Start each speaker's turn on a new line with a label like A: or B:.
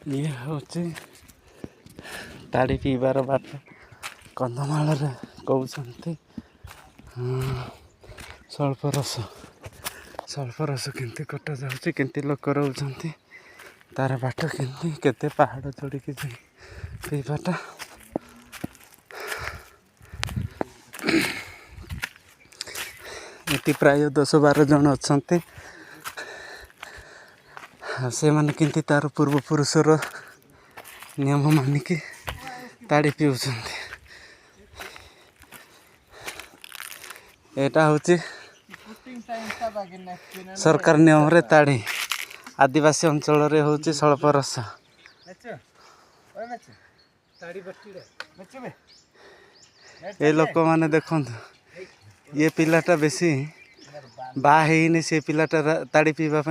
A: ये हूँ ताड़ी पीबार बाट कंधमाल कहते स्वल्प रस केमती कटा जाऊँगी केमती लोक रोच तार बाट केमती केते पहाड़ चढ़ी पीवाटा ये प्राय 10-12 जन अच्छा से मैंने केमती तार पूर्वपुरुषर नियम मानिकी ताड़ी पीउछन्ति। एटा हूँ सरकार नियम रे ताड़ी आदिवासी अंचल रे हूँ स्वल्प रस ये लोक मैंने देखु ये पिलाटा बेसी बाहेनी से पिलाटा ताड़ी पीवा